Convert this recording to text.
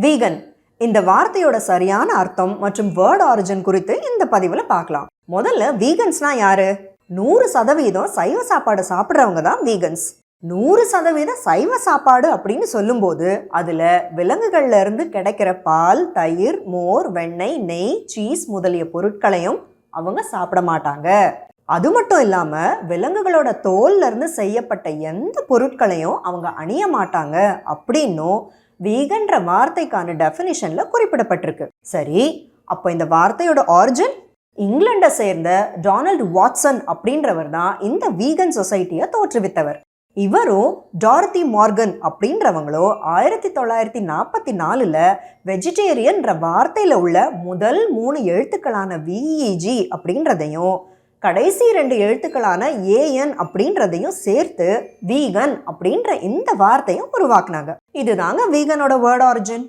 Vegan இந்த வார்த்தையோட சரியான அர்த்தம் மற்றும் வேர்ட் ஆரிஜின் குறித்து இந்த பதிவில் பார்க்கலாம். முதல்ல வீகன்ஸ்னா யாரு? 100% சைவ சாப்பாடு சாப்பிட்றவங்க தான் வீகன்ஸ். 100% சைவ சாப்பாடு அப்படின்னு சொல்லும்போது அதுல விலங்குகள்ல இருந்து கிடைக்கிற பால், தயிர், மோர், வெண்ணெய், நெய், சீஸ் முதலிய பொருட்களையும் அவங்க சாப்பிட மாட்டாங்க. அது மட்டும் இல்லாம விலங்குகளோட தோல்ல இருந்து செய்யப்பட்ட எந்த பொருட்களையும் அவங்க அணிய மாட்டாங்க அப்படின்னும் வீகன்ற வார்த்தைக்கான டெஃபினிஷன்ல குறிப்பிடப்பட்டிருக்கு. சரி, அப்போ இந்த வார்த்தையோட ஆரிஜின் இங்கிலாண்டை சேர்ந்த டொனால்ட் வாட்சன் அப்படின்றவர் தான் இந்த வீகன் சொசைட்டியை தோற்றுவித்தவர். இவரும் டாரதி மார்கன் அப்படின்றவங்களோ 1944 வெஜிடேரியன்ற வார்த்தையில உள்ள முதல் 3 எழுத்துக்களான VEG அப்படின்றதையும் கடைசி 2 எழுத்துக்களான AN அப்படின்றதையும் சேர்த்து வீகன் அப்படின்ற இந்த வார்த்தையும் உருவாக்குனாங்க. இதுதாங்க வீகனோட வேர்ட் ஆரிஜின்.